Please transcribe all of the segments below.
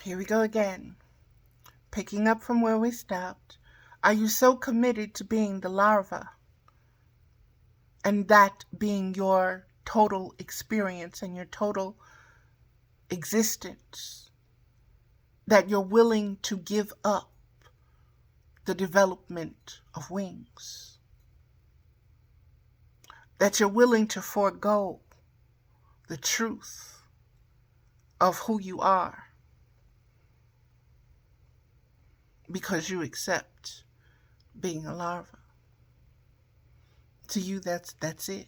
Here we go again. Picking up from where we stopped. Are you so committed to being the larva and that being your total experience and your total existence that you're willing to give up the development of wings? That you're willing to forego the truth of who you are because you accept being a larva? To you, that's it.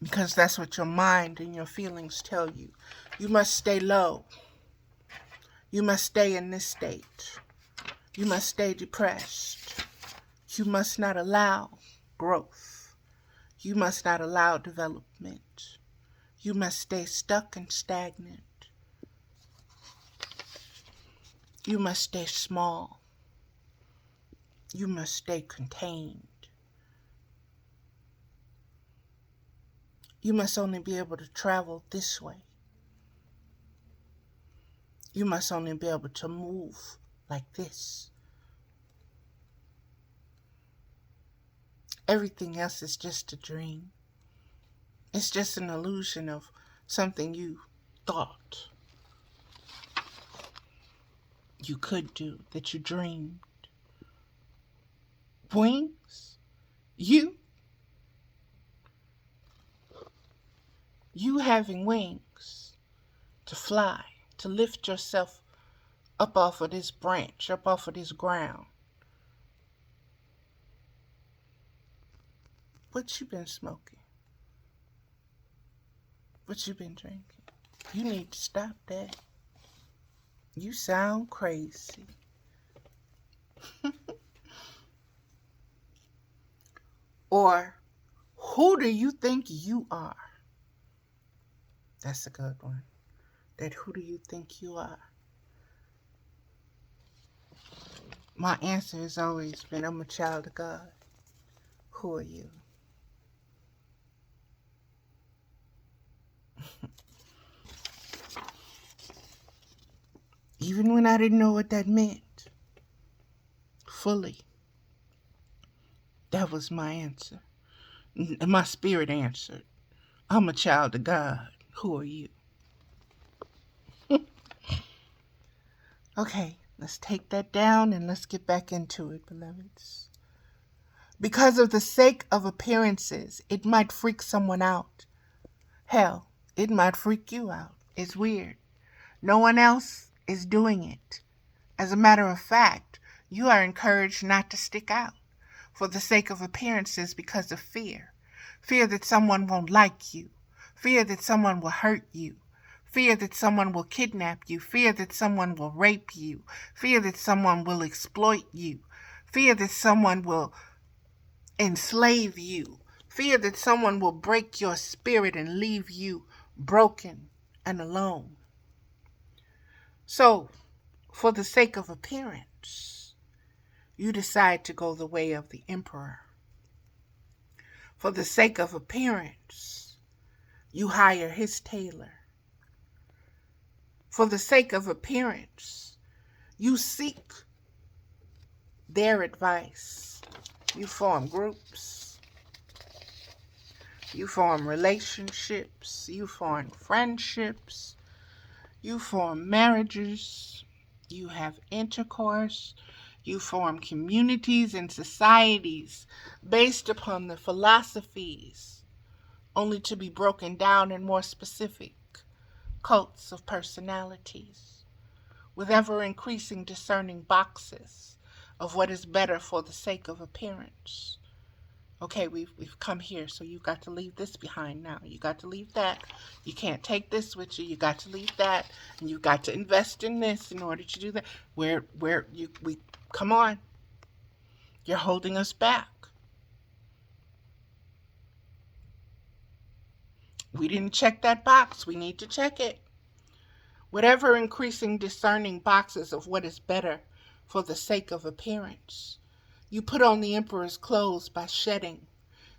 Because that's what your mind and your feelings tell you. You must stay low. You must stay in this state. You must stay depressed. You must not allow growth. You must not allow development. You must stay stuck and stagnant. You must stay small. You must stay contained. You must only be able to travel this way. You must only be able to move like this. Everything else is just a dream. It's just an illusion of something you thought you could do, that you dreamed. Wings? You having wings to fly, to lift yourself up off of this branch, up off of this ground. What you been smoking? What you been drinking? You need to stop that. You sound crazy. Or, who do you think you are? That's a good one. That who do you think you are? My answer has always been, I'm a child of God. Who are you? Even when I didn't know what that meant fully, that was my answer. My spirit answered, I'm a child of God. Who are you? Okay, let's take that down and let's get back into it, beloveds. Because of the sake of appearances, it might freak someone out. Hell, it might freak you out. It's weird. No one else is doing it. As a matter of fact, you are encouraged not to stick out for the sake of appearances because of fear. Fear that someone won't like you. Fear that someone will hurt you. Fear that someone will kidnap you. Fear that someone will rape you. Fear that someone will exploit you. Fear that someone will enslave you. Fear that someone will break your spirit and leave you broken and alone. So, for the sake of appearance, you decide to go the way of the emperor. For the sake of appearance, you hire his tailor. For the sake of appearance, you seek their advice. You form groups. You form relationships. You form friendships. You form marriages. You have intercourse. You form communities and societies based upon the philosophies, only to be broken down in more specific cults of personalities, with ever-increasing discerning boxes of what is better for the sake of appearance. Okay, we've come here, so you've got to leave this behind now. You got to leave that. You can't take this with you. You got to leave that, and you've got to invest in this in order to do that. We come on. You're holding us back. We didn't check that box. We need to check it. Whatever increasing discerning boxes of what is better for the sake of appearance. You put on the emperor's clothes by shedding.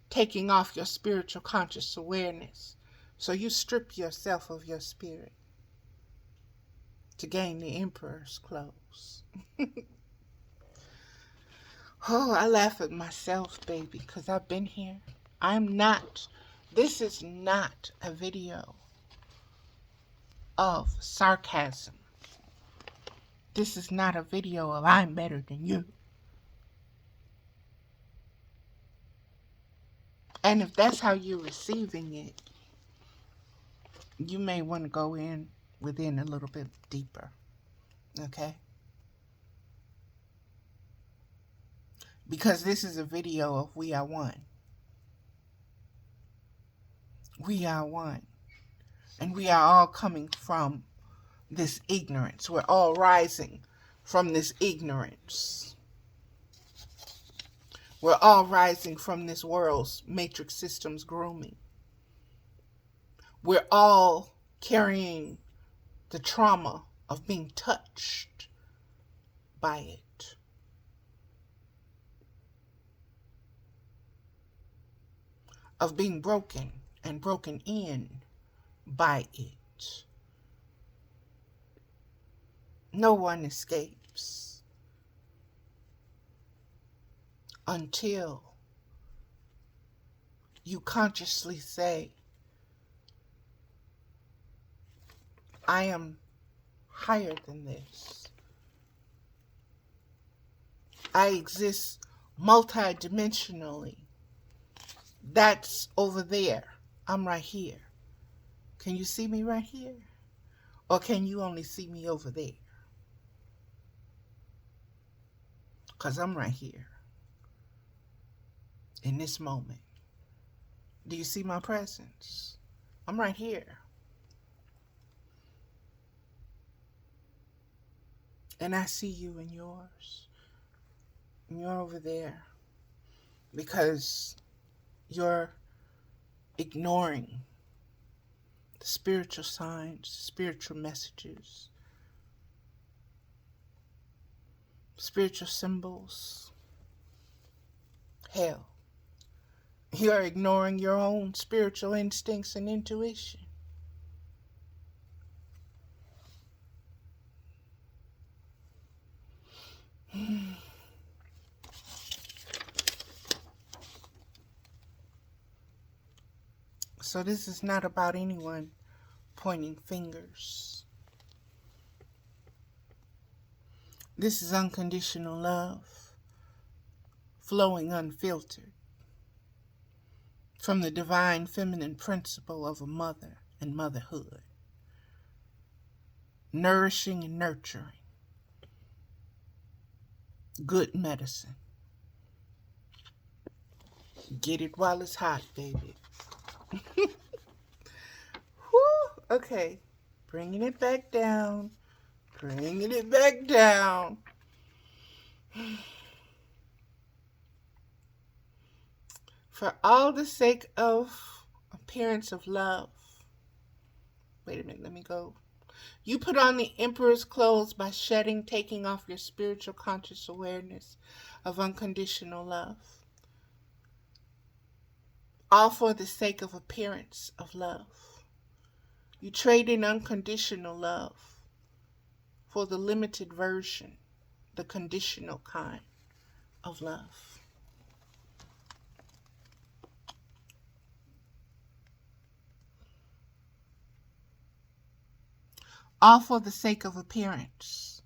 taking off your spiritual conscious awareness. So you strip yourself of your spirit to gain the emperor's clothes. Oh, I laugh at myself, baby, because I've been here. This is not a video of sarcasm. This is not a video of I'm better than you. And if that's how you're receiving it, you may want to go within a little bit deeper. Okay? Because this is a video of we are one. We are one. And we are all coming from this ignorance. We're all rising from this ignorance. We're all rising from this world's matrix systems grooming. We're all carrying the trauma of being touched by it. Of being broken and broken in by it. No one escapes until you consciously say, I am higher than this. I exist multidimensionally. That's over there. I'm right here. Can you see me right here? Or can you only see me over there? Because I'm right here. In this moment. Do you see my presence? I'm right here. And I see you and yours. And you're over there. Because you're ignoring the spiritual signs, spiritual messages, spiritual symbols. Hell, you're ignoring your own spiritual instincts and intuition. So this is not about anyone pointing fingers. This is unconditional love, flowing unfiltered from the divine feminine principle of a mother and motherhood, nourishing and nurturing, good medicine. Get it while it's hot, baby. Whew, okay, bringing it back down, bringing it back down. For all the sake of appearance of love. Wait a minute, let me go. You put on the emperor's clothes by taking off your spiritual conscious awareness of unconditional love. All for the sake of appearance of love. You trade in unconditional love for the limited version, the conditional kind of love. All for the sake of appearance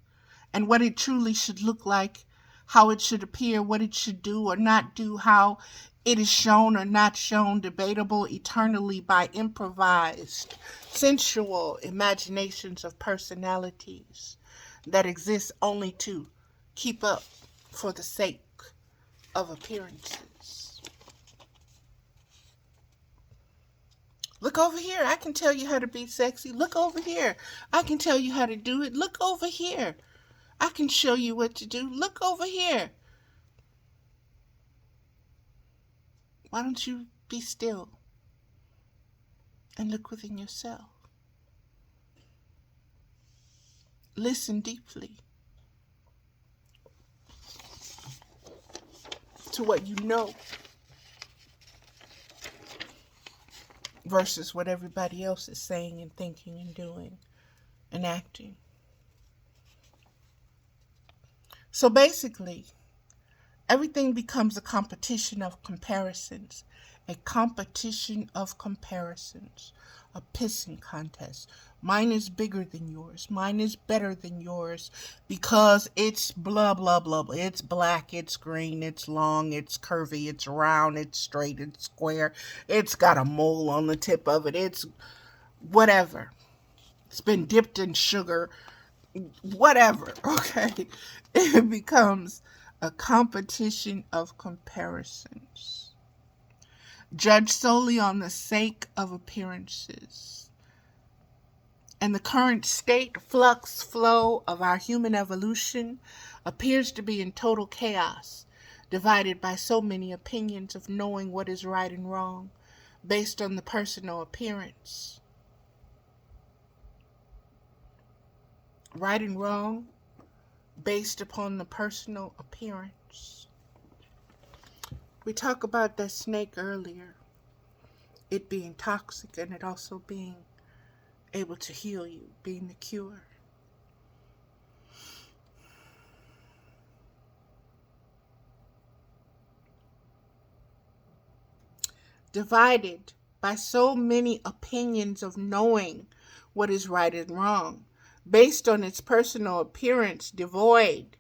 and what it truly should look like, how it should appear, what it should do or not do, how it is shown or not shown, debatable eternally by improvised, sensual imaginations of personalities that exist only to keep up for the sake of appearances. Look over here. I can tell you how to be sexy. Look over here. I can tell you how to do it. Look over here. I can show you what to do. Look over here. Why don't you be still and look within yourself? Listen deeply to what you know versus what everybody else is saying and thinking and doing and acting. So basically, everything becomes a competition of comparisons. A competition of comparisons. A pissing contest. Mine is bigger than yours. Mine is better than yours because it's blah, blah, blah, blah. It's black, it's green, it's long, it's curvy, it's round, it's straight, it's square. It's got a mole on the tip of it. It's whatever. It's been dipped in sugar. Whatever, okay? It becomes a competition of comparisons, judged solely on the sake of appearances. And the current state, flux, flow of our human evolution appears to be in total chaos, divided by so many opinions of knowing what is right and wrong, based on the personal appearance. Right and wrong, based upon the personal appearance. We talked about that snake earlier, it being toxic and it also being able to heal you, being the cure. Divided by so many opinions of knowing what is right and wrong, based on its personal appearance, devoid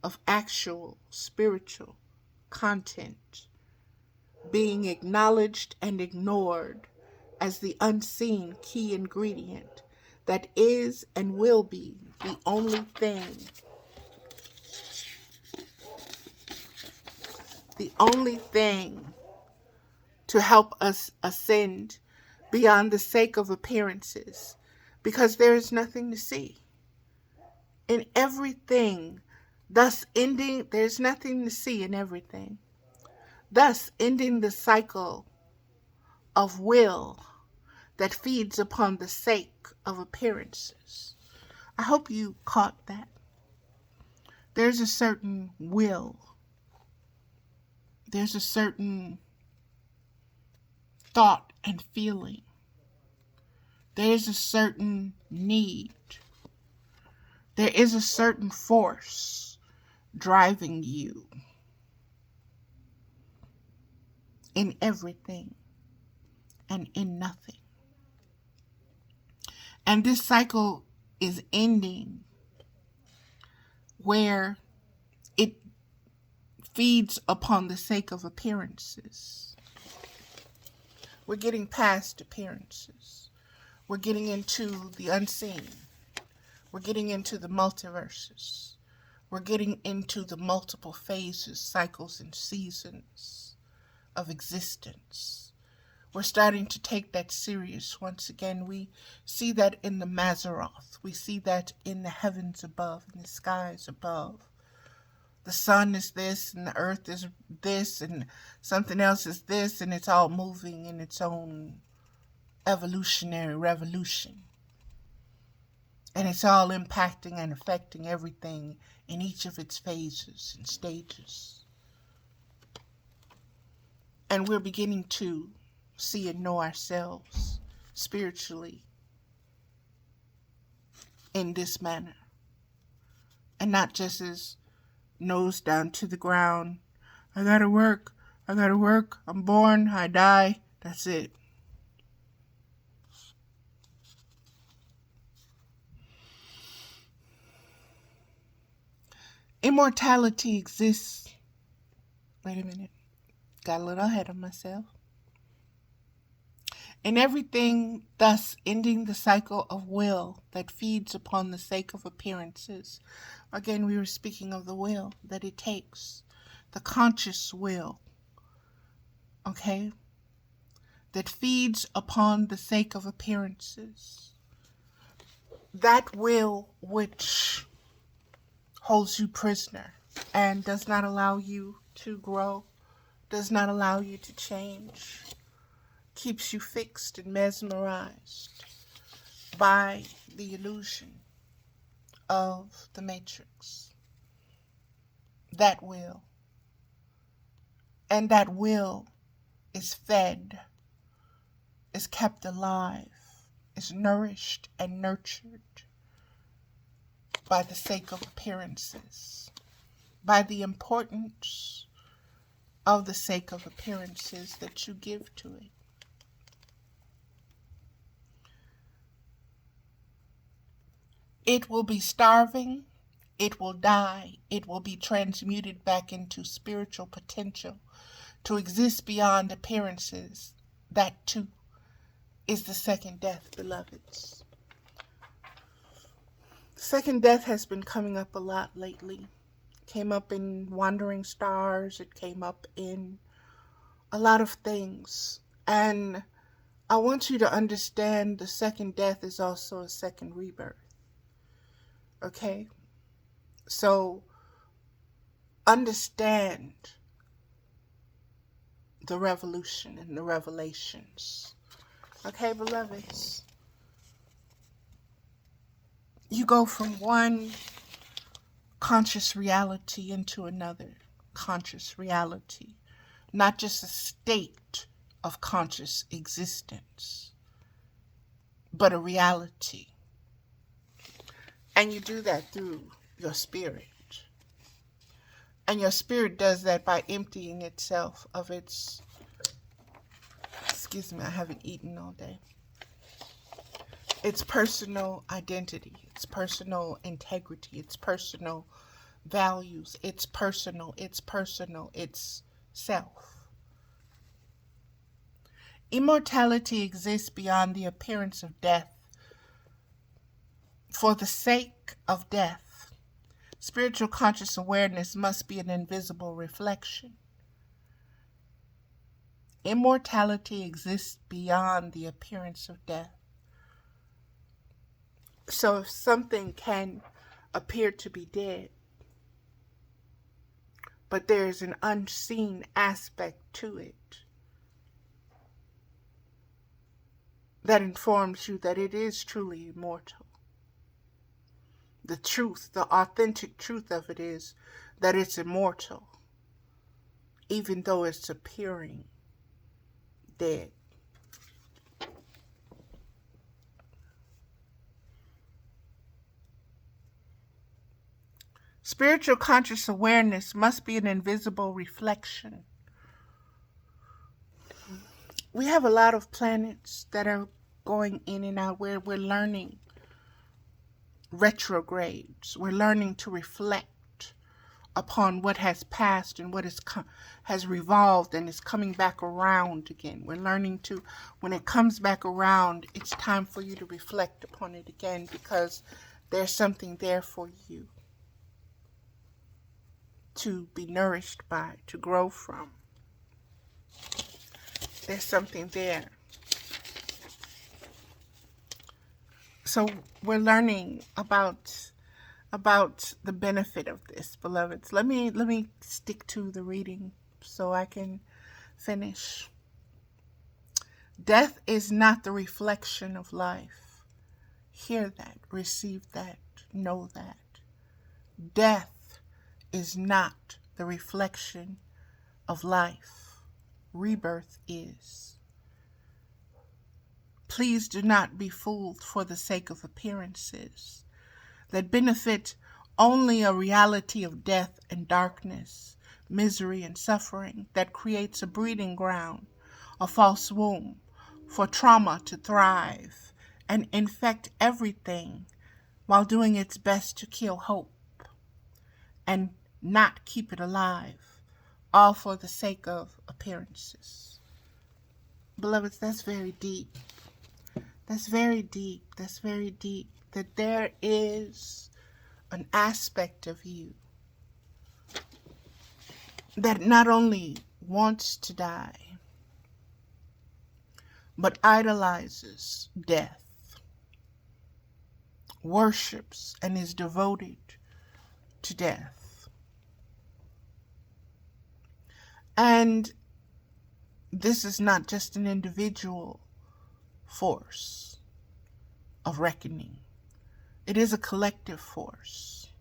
of actual spiritual content, being acknowledged and ignored as the unseen key ingredient that is and will be the only thing to help us ascend beyond the sake of appearances, because there is nothing to see. In everything, there's nothing to see in everything, thus ending the cycle of will that feeds upon the sake of appearances. I hope you caught that. There's a certain will. There's a certain thought and feeling. There's a certain need. There is a certain force driving you in everything and in nothing. And this cycle is ending where it feeds upon the sake of appearances. We're getting past appearances. We're getting into the unseen. We're getting into the multiverses. We're getting into the multiple phases, cycles, and seasons of existence. We're starting to take that serious once again. We see that in the Mazzaroth. We see that in the heavens above, in the skies above. The sun is this, and the earth is this, and something else is this, and it's all moving in its own evolutionary revolution. And it's all impacting and affecting everything in each of its phases and stages. And we're beginning to see and know ourselves spiritually in this manner. And not just as nose down to the ground. I gotta work. I'm born. I die. That's it. Immortality exists. Wait a minute. Got a little ahead of myself. In everything, thus ending the cycle of will that feeds upon the sake of appearances. Again, we were speaking of the will that it takes. The conscious will. Okay? That feeds upon the sake of appearances. That will which holds you prisoner and does not allow you to grow, does not allow you to change, keeps you fixed and mesmerized by the illusion of the matrix. That will. And that will is fed is kept alive, is nourished and nurtured by the sake of appearances, by the importance of the sake of appearances that you give to it. It will be starving, it will die, it will be transmuted back into spiritual potential to exist beyond appearances. That too is the second death, beloveds. Second death has been coming up a lot lately. Came up in Wandering Stars. It came up in a lot of things. And I want you to understand the second death is also a second rebirth. Okay? So understand the revolution and the revelations. Okay, beloveds? You go from one conscious reality into another conscious reality, not just a state of conscious existence, but a reality. And you do that through your spirit. And your spirit does that by emptying itself of its, excuse me, I haven't eaten all day, its personal identity, its personal integrity, its personal values, its self. Immortality exists beyond the appearance of death. For the sake of death, spiritual conscious awareness must be an invisible reflection. Immortality exists beyond the appearance of death. So if something can appear to be dead, but there's an unseen aspect to it that informs you that it is truly immortal. The truth, the authentic truth of it is that it's immortal, even though it's appearing dead. Spiritual conscious awareness must be an invisible reflection. We have a lot of planets that are going in and out where we're learning retrogrades. We're learning to reflect upon what has passed and what has revolved and is coming back around again. We're learning to, when it comes back around, it's time for you to reflect upon it again, because there's something there for you to be nourished by, to grow from. There's something there. So we're learning about the benefit of this, beloveds. Let me stick to the reading so I can finish. Death is not the reflection of life. Hear that, receive that, know that. Death is not the reflection of life. Rebirth is. Please do not be fooled for the sake of appearances that benefit only a reality of death and darkness, misery and suffering that creates a breeding ground, a false womb for trauma to thrive and infect everything while doing its best to kill hope and not keep it alive, all for the sake of appearances. Beloveds, that's very deep. That's very deep. That's very deep. That there is an aspect of you that not only wants to die, but idolizes death, worships and is devoted to death. And this is not just an individual force of reckoning. It is a collective force.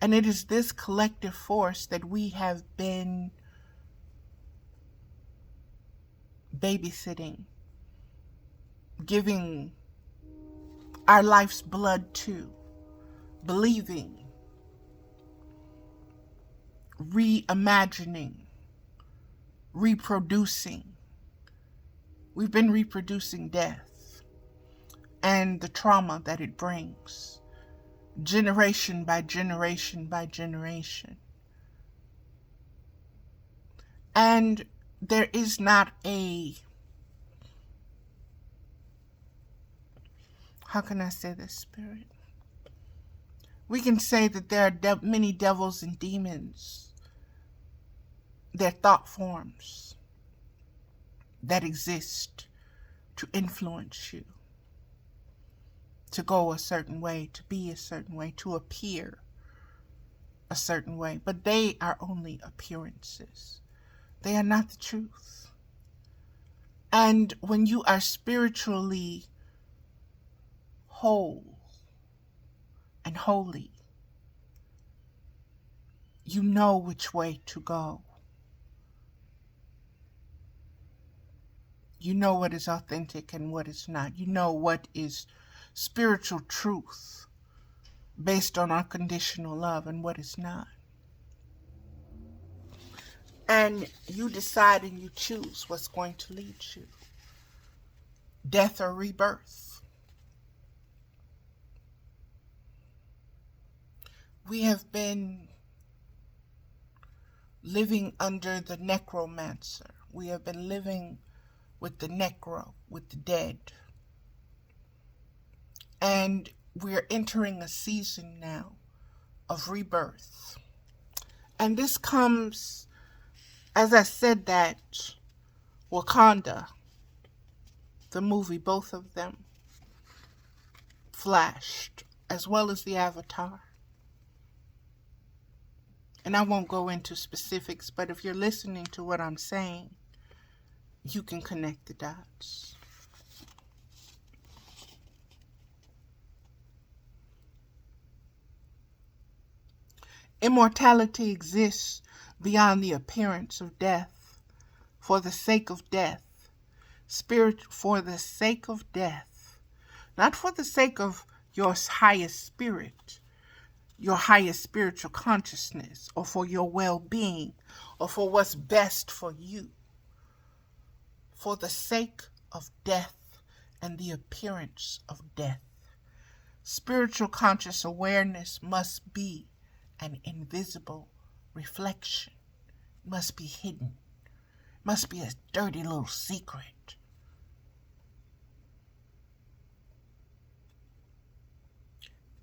And it is this collective force that we have been babysitting giving our life's blood to, believing, reimagining, reproducing. We've been reproducing death and the trauma that it brings, generation by generation by generation. And there is not a, how can I say this, Spirit? We can say that there are many devils and demons, their thought forms that exist to influence you, to go a certain way, to be a certain way, to appear a certain way. But they are only appearances. They are not the truth. And when you are spiritually whole and holy, you know which way to go. You know what is authentic and what is not. You know what is spiritual truth based on unconditional love and what is not. And you decide and you choose what's going to lead you. Death or rebirth. We have been living under the necromancer. We have been living with the necro, with the dead. And we're entering a season now of rebirth. And this comes, as I said, that Wakanda, the movie, both of them flashed, as well as the Avatar. And I won't go into specifics, but if you're listening to what I'm saying, you can connect the dots. Immortality exists beyond the appearance of death, for the sake of death. Spirit, for the sake of death. Not for the sake of your highest spirit, your highest spiritual consciousness, or for your well-being, or for what's best for you. For the sake of death and the appearance of death. Spiritual conscious awareness must be an invisible reflection. It must be hidden. It must be a dirty little secret.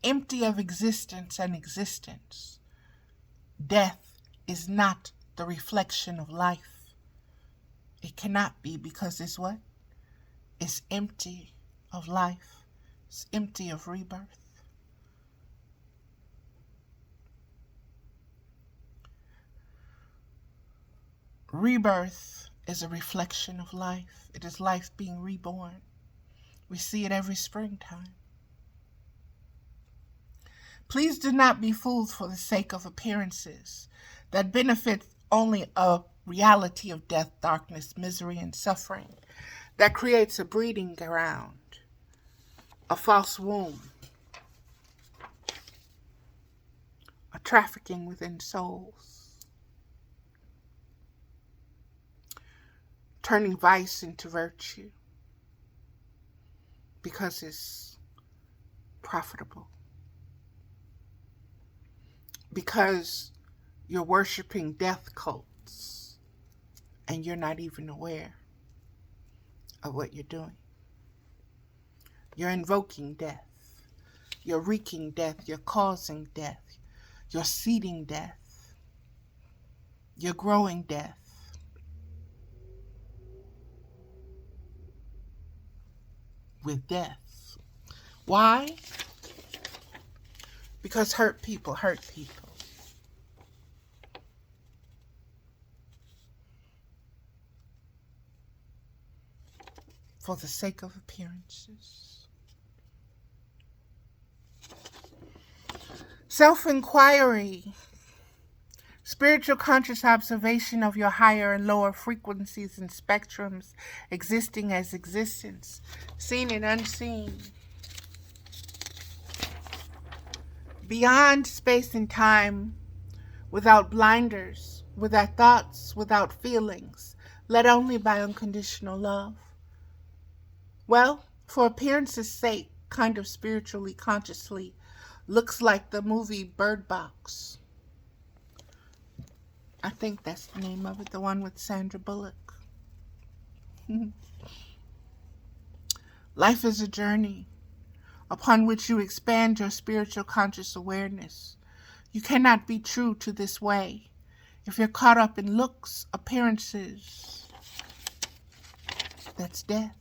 Empty of existence and existence. Death is not the reflection of life. It cannot be, because it's what? It's empty of life. It's empty of rebirth. Rebirth is a reflection of life. It is life being reborn. We see it every springtime. Please do not be fooled for the sake of appearances that benefit only a reality of death, darkness, misery, and suffering that creates a breeding ground, a false womb, a trafficking within souls, turning vice into virtue because it's profitable, because you're worshiping death cults and you're not even aware of what you're doing. You're invoking death. You're wreaking death. You're causing death. You're seeding death. You're growing death. With death. Why? Because hurt people hurt people. For the sake of appearances. Self-inquiry Spiritual conscious observation of your higher and lower frequencies and spectrums existing as existence, seen and unseen. Beyond space and time, without blinders, without thoughts, without feelings, led only by unconditional love. Well, for appearances' sake, kind of spiritually, consciously, looks like the movie Bird Box. I think that's the name of it, the one with Sandra Bullock. Life is a journey upon which you expand your spiritual conscious awareness. You cannot be true to this way if you're caught up in looks, appearances. That's death.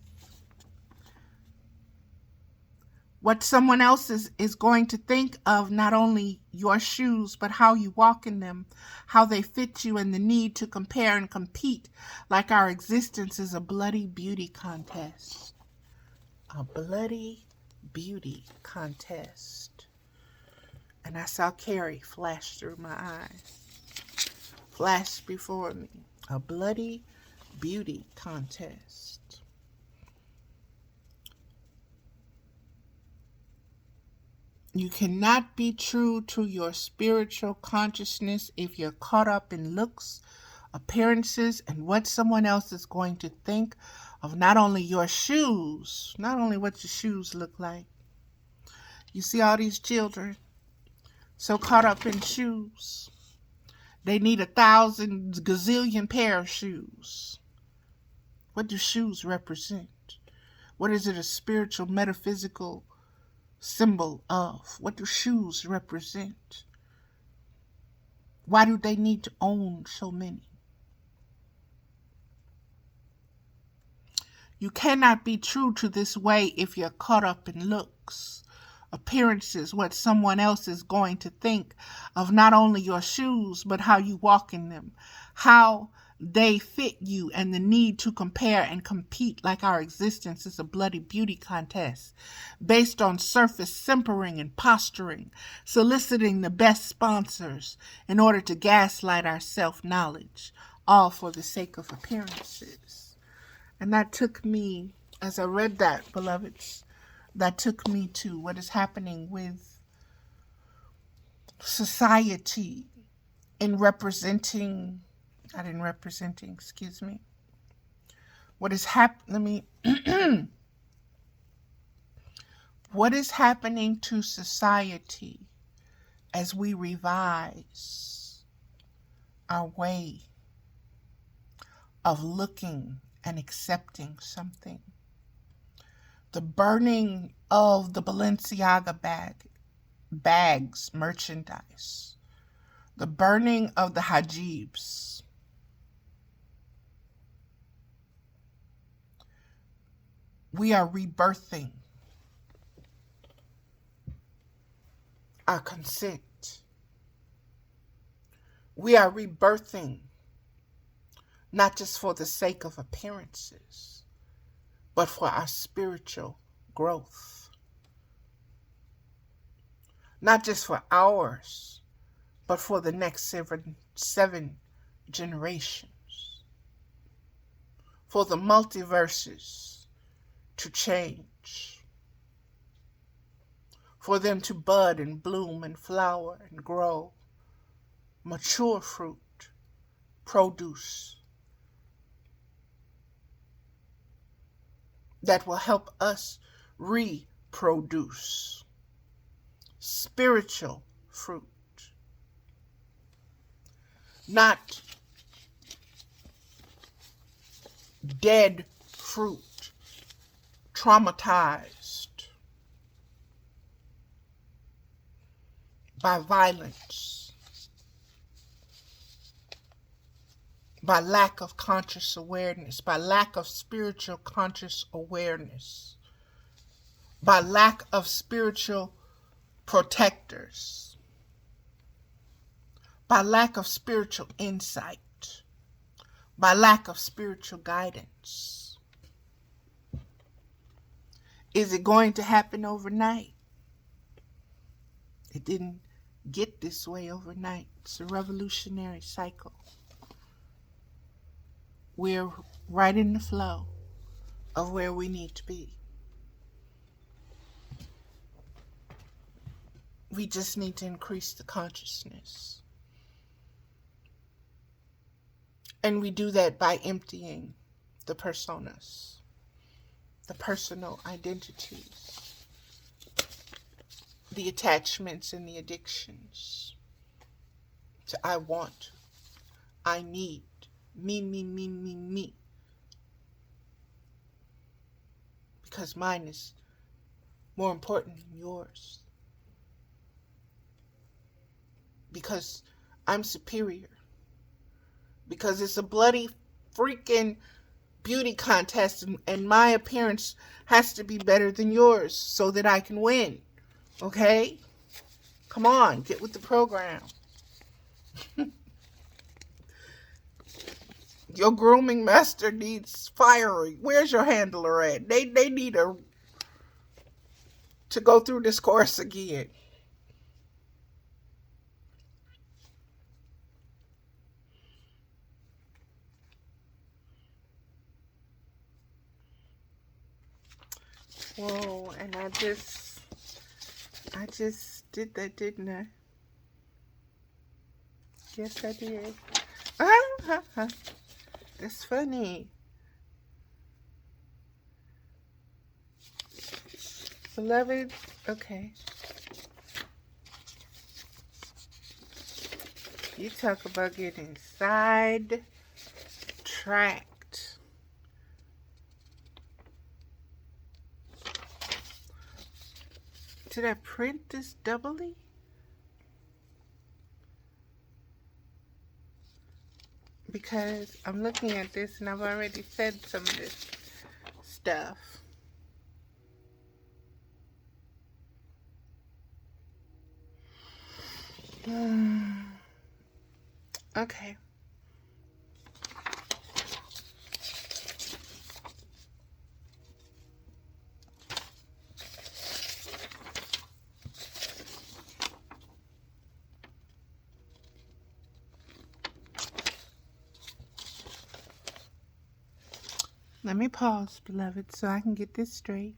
What someone else is going to think of not only your shoes, but how you walk in them, how they fit you, and the need to compare and compete like our existence is a bloody beauty contest. A bloody beauty contest. And I saw Carrie flash through my eyes. Flash before me. A bloody beauty contest. You cannot be true to your spiritual consciousness if you're caught up in looks, appearances, and what someone else is going to think of not only your shoes, not only what your shoes look like. You see all these children so caught up in shoes. They need 1,000 gazillion pair of shoes. What do shoes represent? What is it a spiritual, metaphysical symbol of? What do shoes represent? Why do they need to own so many? You cannot be true to this way if you're caught up in looks, appearances, what someone else is going to think of not only your shoes, but how you walk in them, how they fit you, and the need to compare and compete like our existence is a bloody beauty contest based on surface simpering and posturing, soliciting the best sponsors in order to gaslight our self-knowledge, all for the sake of appearances. And that took me, as I read that, beloveds, that took me to what is happening with society in representing, what is happening, what is happening to society as we revise our way of looking and accepting something. The burning of the Balenciaga bags, merchandise. The burning of the hijabs. We are rebirthing our consent. We are rebirthing not just for the sake of appearances, but for our spiritual growth. Not just for ours, but for the next seven generations. For the multiverses to change. For them to bud and bloom and flower and grow. Mature fruit, produce. That will help us reproduce. Spiritual fruit. Not dead fruit, traumatized by violence, by lack of conscious awareness, by lack of spiritual conscious awareness, by lack of spiritual protectors, by lack of spiritual insight, by lack of spiritual guidance. Is it going to happen overnight? It didn't get this way overnight. It's a revolutionary cycle. We're right in the flow of where we need to be. We just need to increase the consciousness. And we do that by emptying the personas, the personal identities, the attachments and the addictions. So I want, I need, me. Because mine is more important than yours. Because I'm superior. Because it's a bloody freaking beauty contest, and my appearance has to be better than yours so that I can win. Okay? Come on, get with the program. Your grooming master needs firing. Where's your handler at? They need to go through this course again. Whoa, and I just did that, didn't I? Yes, I did. That's funny. Beloved, okay. You talk about getting sidetracked. Did I print this doubly? Because I'm looking at this and I've already said some of this stuff. Okay. Let me pause, beloved, so I can get this straight.